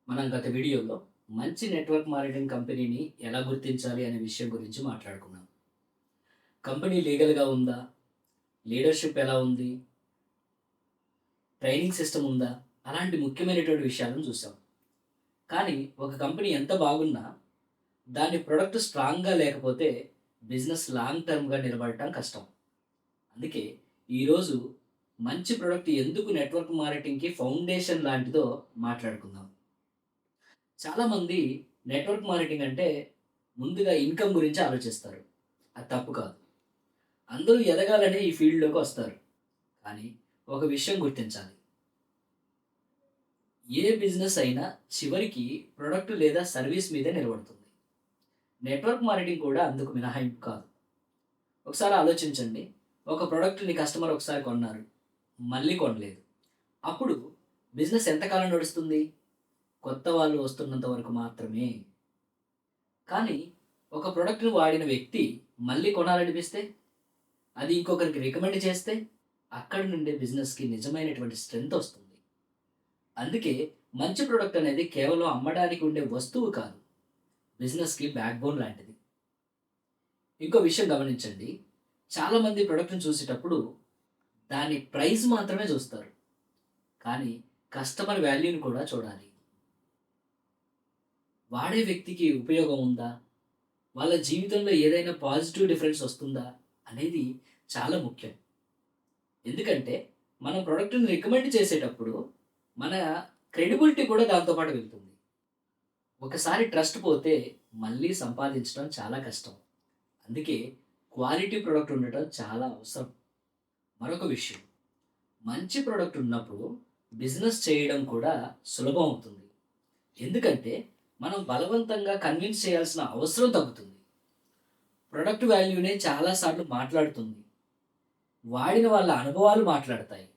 మనం గత వీడియోలో మంచి నెట్వర్క్ మార్కెటింగ్ కంపెనీని ఎలా గుర్తించాలి అనే విషయం గురించి మాట్లాడుకున్నాం. కంపెనీ లీగల్‌గా ఉందా? లీడర్‌షిప్ ఎలా ఉంది? ట్రైనింగ్ సిస్టమ్ ఉందా? అలాంటి ముఖ్యమైనటువంటి విషయాలను చూసాం. కానీ ఒక కంపెనీ ఎంత బాగున్నా దాని ప్రొడక్ట్ స్ట్రాంగ్‌గా లేకపోతే బిజినెస్ లాంగ్ టర్మ్‌గా నిలబడటం కష్టం. అందుకే ఈరోజు మంచి ప్రొడక్ట్ ఎందుకు నెట్వర్క్ మార్కెటింగ్‌కి ఫౌండేషన్ లాంటిదో మాట్లాడుకుందాం. చాలామంది నెట్వర్క్ మార్కెటింగ్ అంటే ముందుగా ఇన్కమ్ గురించి ఆలోచిస్తారు. అది తప్పు కాదు. అందరూ ఎదగాలనే ఈ ఫీల్డ్‌లోకి వస్తారు. కానీ ఒక విషయం గుర్తించాలి. ఏ బిజినెస్ అయినా చివరికి ప్రొడక్ట్ లేదా సర్వీస్ మీదే నిలబడుతుంది. నెట్వర్క్ మార్కెటింగ్ కూడా అందుకు మినహాయింపు కాదు. ఒకసారి ఆలోచించండి. ఒక ప్రొడక్ట్‌ని కస్టమర్ ఒకసారి కొన్నారు. మళ్ళీ కొనలేదు. అప్పుడు బిజినెస్ ఎంతకాలం నడుస్తుంది? కొత్త వాళ్ళు వస్తున్నంత వరకు మాత్రమే. కానీ ఒక ప్రొడక్ట్‌ని వాడిన వ్యక్తి మళ్ళీ కొనాలనిపిస్తే, అది ఇంకొకరికి రికమెండ్ చేస్తే, అక్కడి నుండే బిజినెస్‌కి నిజమైనటువంటి స్ట్రెంత్ వస్తుంది. అందుకే మంచి ప్రొడక్ట్ అనేది కేవలం అమ్మడానికి ఉండే వస్తువు కాదు. బిజినెస్‌కి బ్యాక్‌బోన్ లాంటిది. ఇంకో విషయం గమనించండి. చాలామంది ప్రొడక్ట్‌ని చూసేటప్పుడు దాని ప్రైస్ మాత్రమే చూస్తారు. కానీ కస్టమర్ వాల్యూని కూడా చూడాలి. వాడే వ్యక్తికి ఉపయోగం ఉందా? వాళ్ళ జీవితంలో ఏదైనా పాజిటివ్ డిఫరెన్స్ వస్తుందా? అనేది చాలా ముఖ్యం. ఎందుకంటే మనం ప్రొడక్ట్‌ని రికమెండ్ చేసేటప్పుడు మన క్రెడిబిలిటీ కూడా దాంతో పాటు వెళ్తుంది. ఒకసారి ట్రస్ట్ పోతే మళ్ళీ సంపాదించడం చాలా కష్టం. అందుకే క్వాలిటీ ప్రొడక్ట్ ఉండటం చాలా అవసరం. మరొక విషయం, మంచి ప్రొడక్ట్ ఉన్నప్పుడు బిజినెస్ చేయడం కూడా సులభం అవుతుంది. ఎందుకంటే మనం బలవంతంగా కన్విన్స్ చేయాల్సిన అవసరం తగ్గుతుంది. ప్రొడక్ట్ వాల్యూనే చాలా సార్లు మాట్లాడుతుంది. వాడిన వాళ్ళ అనుభవాలు మాట్లాడతాయి.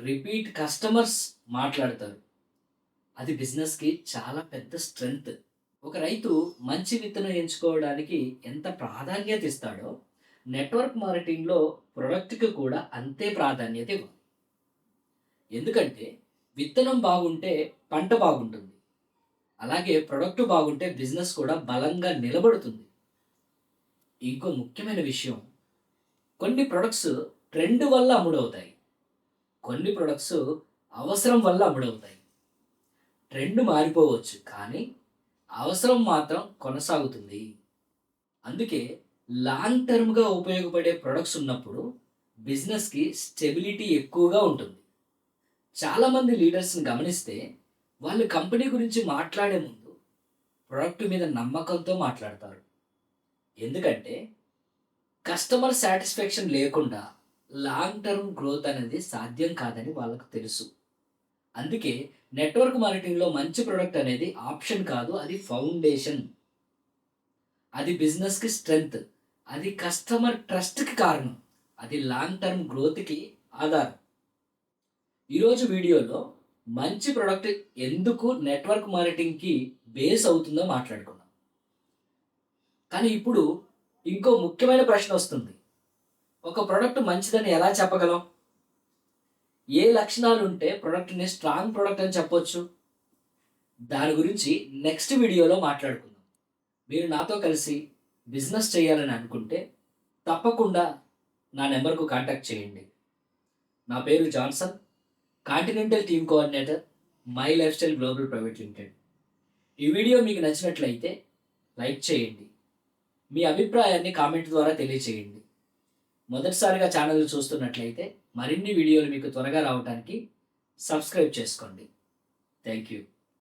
రిపీట్ కస్టమర్స్ మాట్లాడతారు. అది బిజినెస్‌కి చాలా పెద్ద స్ట్రెంగ్త్. ఒక రైతు మంచి విత్తనం ఎంచుకోవడానికి ఎంత ప్రాధాన్యత ఇస్తాడో, నెట్వర్క్ మార్కెటింగ్‌లో ప్రొడక్ట్‌కి కూడా అంతే ప్రాధాన్యత ఇవ్వాలి. ఎందుకంటే విత్తనం బాగుంటే పంట బాగుంటుంది. అలాగే ప్రొడక్ట్ బాగుంటే బిజినెస్ కూడా బలంగా నిలబడుతుంది. ఇంకో ముఖ్యమైన విషయం, కొన్ని ప్రొడక్ట్స్ ట్రెండ్ వల్ల అమ్ముడవుతాయి. కొన్ని ప్రొడక్ట్స్ అవసరం వల్ల అమ్ముడవుతాయి. ట్రెండ్ మారిపోవచ్చు, కానీ అవసరం మాత్రం కొనసాగుతుంది. అందుకే లాంగ్ టర్మ్‌గా ఉపయోగపడే ప్రొడక్ట్స్ ఉన్నప్పుడు బిజినెస్‌కి స్టెబిలిటీ ఎక్కువగా ఉంటుంది. చాలామంది లీడర్స్‌ని గమనిస్తే వాళ్ళు కంపెనీ గురించి మాట్లాడే ముందు ప్రొడక్ట్ మీద నమ్మకంతో మాట్లాడతారు. ఎందుకంటే కస్టమర్ సాటిస్ఫాక్షన్ లేకుండా లాంగ్ టర్మ్ గ్రోత్ అనేది సాధ్యం కాదని వాళ్ళకు తెలుసు. అందుకే నెట్వర్క్ మార్కెటింగ్‌లో మంచి ప్రొడక్ట్ అనేది ఆప్షన్ కాదు, అది ఫౌండేషన్. అది బిజినెస్‌కి స్ట్రెంగ్త్. అది కస్టమర్ ట్రస్ట్‌కి కారణం. అది లాంగ్ టర్మ్ గ్రోత్‌కి ఆధారం. ఈరోజు వీడియోలో మంచి ప్రొడక్ట్ ఎందుకు నెట్వర్క్ మార్కెటింగ్‌కి బేస్ అవుతుందో మాట్లాడుకుందాం. కానీ ఇప్పుడు ఇంకో ముఖ్యమైన ప్రశ్న వస్తుంది. ఒక ప్రొడక్ట్ మంచిదని ఎలా చెప్పగలం? ఏ లక్షణాలుంటే ప్రొడక్ట్‌ని స్ట్రాంగ్ ప్రొడక్ట్ అని చెప్పొచ్చు? దాని గురించి నెక్స్ట్ వీడియోలో మాట్లాడుకుందాం. మీరు నాతో కలిసి బిజినెస్ చేయాలని అనుకుంటే తప్పకుండా నా నంబర్‌కు కాంటాక్ట్ చేయండి. నా పేరు Johnson. Continental team coordinator, my life style global private limited. ఈ వీడియో మీకు నచ్చినట్లయితే లైక్ చేయండి. మీ అభిప్రాయాన్ని కామెంట్ ద్వారా తెలియచేయండి. మొదటిసారిగా ఛానల్ చూస్తున్నట్లయితే మరిన్ని వీడియోలు మీకు త్వరగా రావడానికి సబ్స్క్రైబ్ చేసుకోండి. Thank you.